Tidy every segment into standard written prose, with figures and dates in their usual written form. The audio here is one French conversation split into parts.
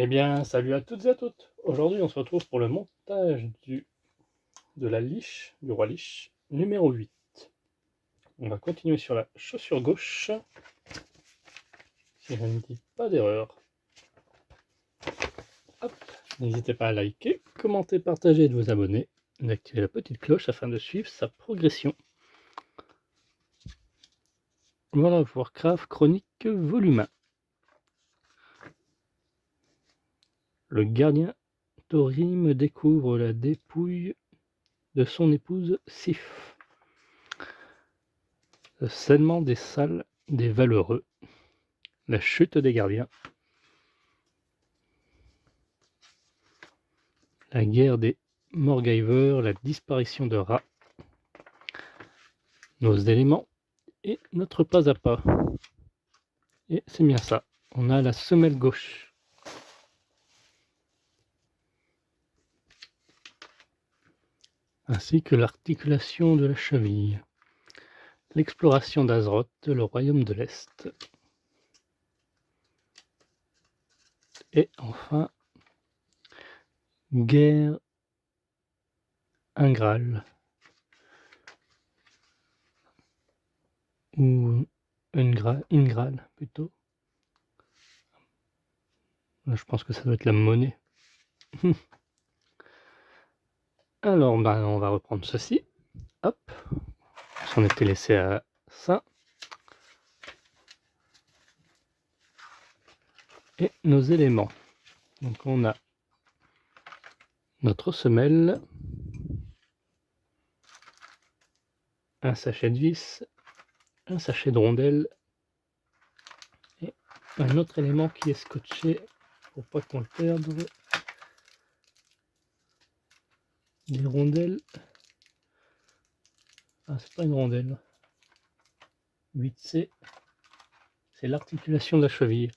Eh bien, salut à toutes et à toutes. Aujourd'hui, on se retrouve pour le montage de la liche, du roi liche, numéro 8. On va continuer sur la chaussure gauche, si je ne dis pas d'erreur. Hop, n'hésitez pas à liker, commenter, partager et de vous abonner, d'activer la petite cloche afin de suivre sa progression. Voilà, Warcraft Chronique Volume 1. Le gardien Thorim découvre la dépouille de son épouse Sif. Le scellement des salles des valeureux. La chute des gardiens. La guerre des Morgaiver, la disparition de Ra. Nos éléments et notre pas à pas. Et c'est bien ça. On a la semelle gauche. Ainsi que l'articulation de la cheville. L'exploration d'Azeroth, le royaume de l'Est. Et enfin, guerre ingrale. Ou ingrale plutôt. Je pense que ça doit être la monnaie. Alors, on va reprendre ceci. Hop. On s'en était laissé à ça. Et nos éléments. Donc on a notre semelle, un sachet de vis, un sachet de rondelles et un autre élément qui est scotché pour pas qu'on le perde. Des rondelles. Ah, c'est pas une rondelle. 8C, c'est l'articulation de la cheville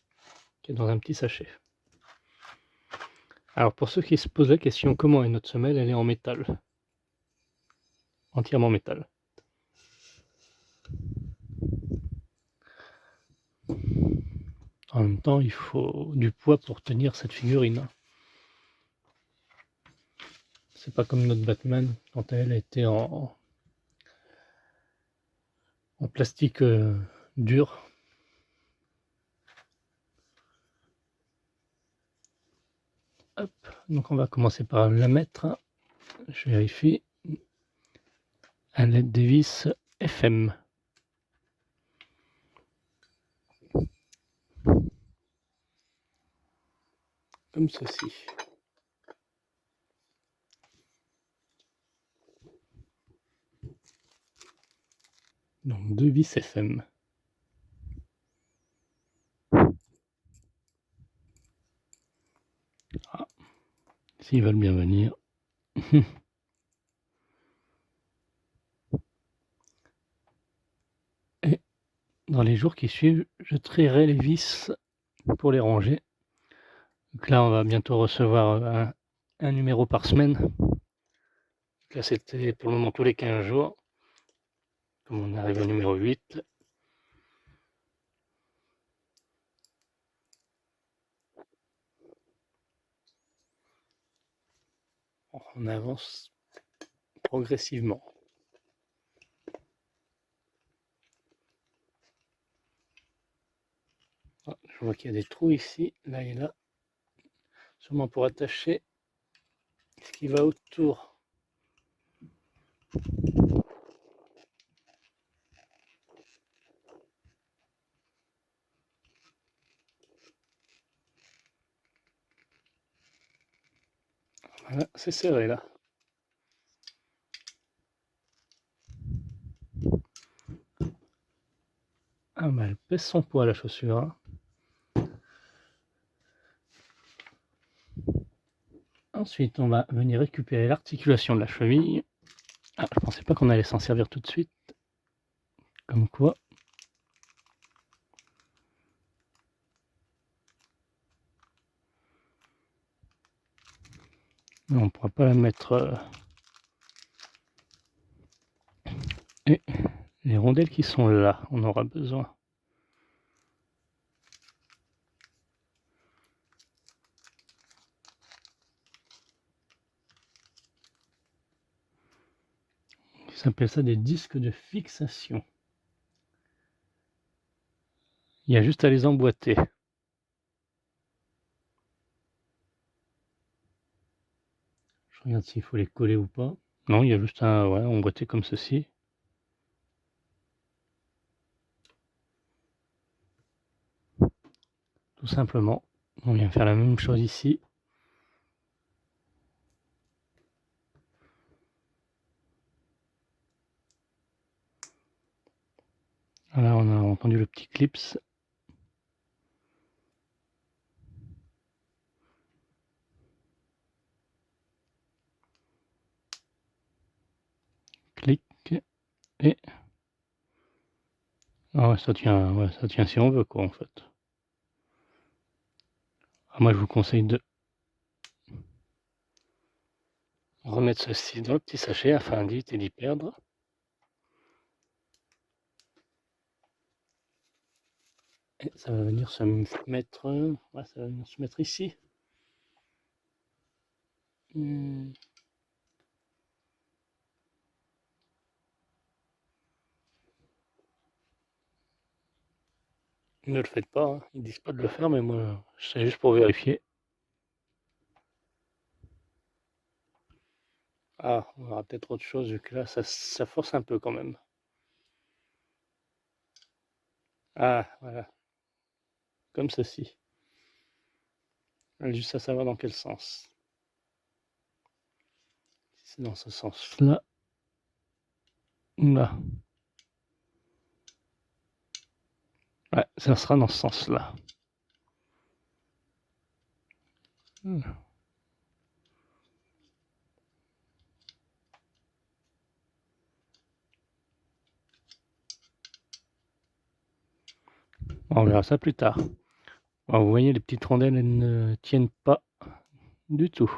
qui est dans un petit sachet. Alors pour ceux qui se posent la question, comment est notre semelle? Elle est en métal. Entièrement métal. En même temps, il faut du poids pour tenir cette figurine. C'est pas comme notre Batman quand elle était en plastique dur. Hop, donc on va commencer par la mettre. Je vérifie. À l'aide des vis FM. Comme ceci. Donc 2 vis FM. Ah, s'ils veulent bien venir. Et dans les jours qui suivent, je trierai les vis pour les ranger. Donc là, on va bientôt recevoir un numéro par semaine. Donc là, c'était pour le moment tous les 15 jours. Comme on arrive au numéro 8. On avance progressivement. Ah, je vois qu'il y a des trous ici, là et là. Sûrement pour attacher ce qui va autour. Voilà, c'est serré là. Ah bah elle pèse son poids la chaussure. Hein. Ensuite, on va venir récupérer l'articulation de la cheville. Ah, je pensais pas qu'on allait s'en servir tout de suite. Comme quoi. On ne pourra pas la mettre. Et les rondelles qui sont là, on aura besoin. Ils appellent ça des disques de fixation. Il y a juste à les emboîter. Je regarde s'il faut les coller ou pas. Non, il y a juste à emboîter comme ceci. Tout simplement. On vient faire la même chose ici. Voilà, on a entendu le petit clips. Clic et... Ah ouais, ça tient si on veut quoi en fait. Ah, moi je vous conseille de remettre ceci dans le petit sachet afin d'éviter d'y perdre. Et ça va venir se mettre, ça va venir se mettre ici. Ne le faites pas, hein. Ils disent pas de le faire, mais moi, c'est juste pour vérifier. Ah, on aura peut-être autre chose, vu que là, ça force un peu quand même. Ah, voilà. Comme ceci. Juste à savoir dans quel sens. Si c'est dans ce sens-là. Là. Ouais, ça sera dans ce sens-là. On verra ça plus tard. Alors, vous voyez, les petites rondelles, elles ne tiennent pas du tout.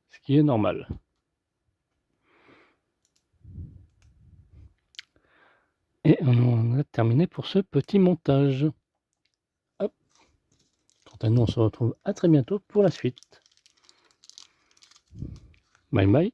Ce qui est normal. Et on a terminé pour ce petit montage. Hop. Quant à nous, on se retrouve à très bientôt pour la suite. Bye bye.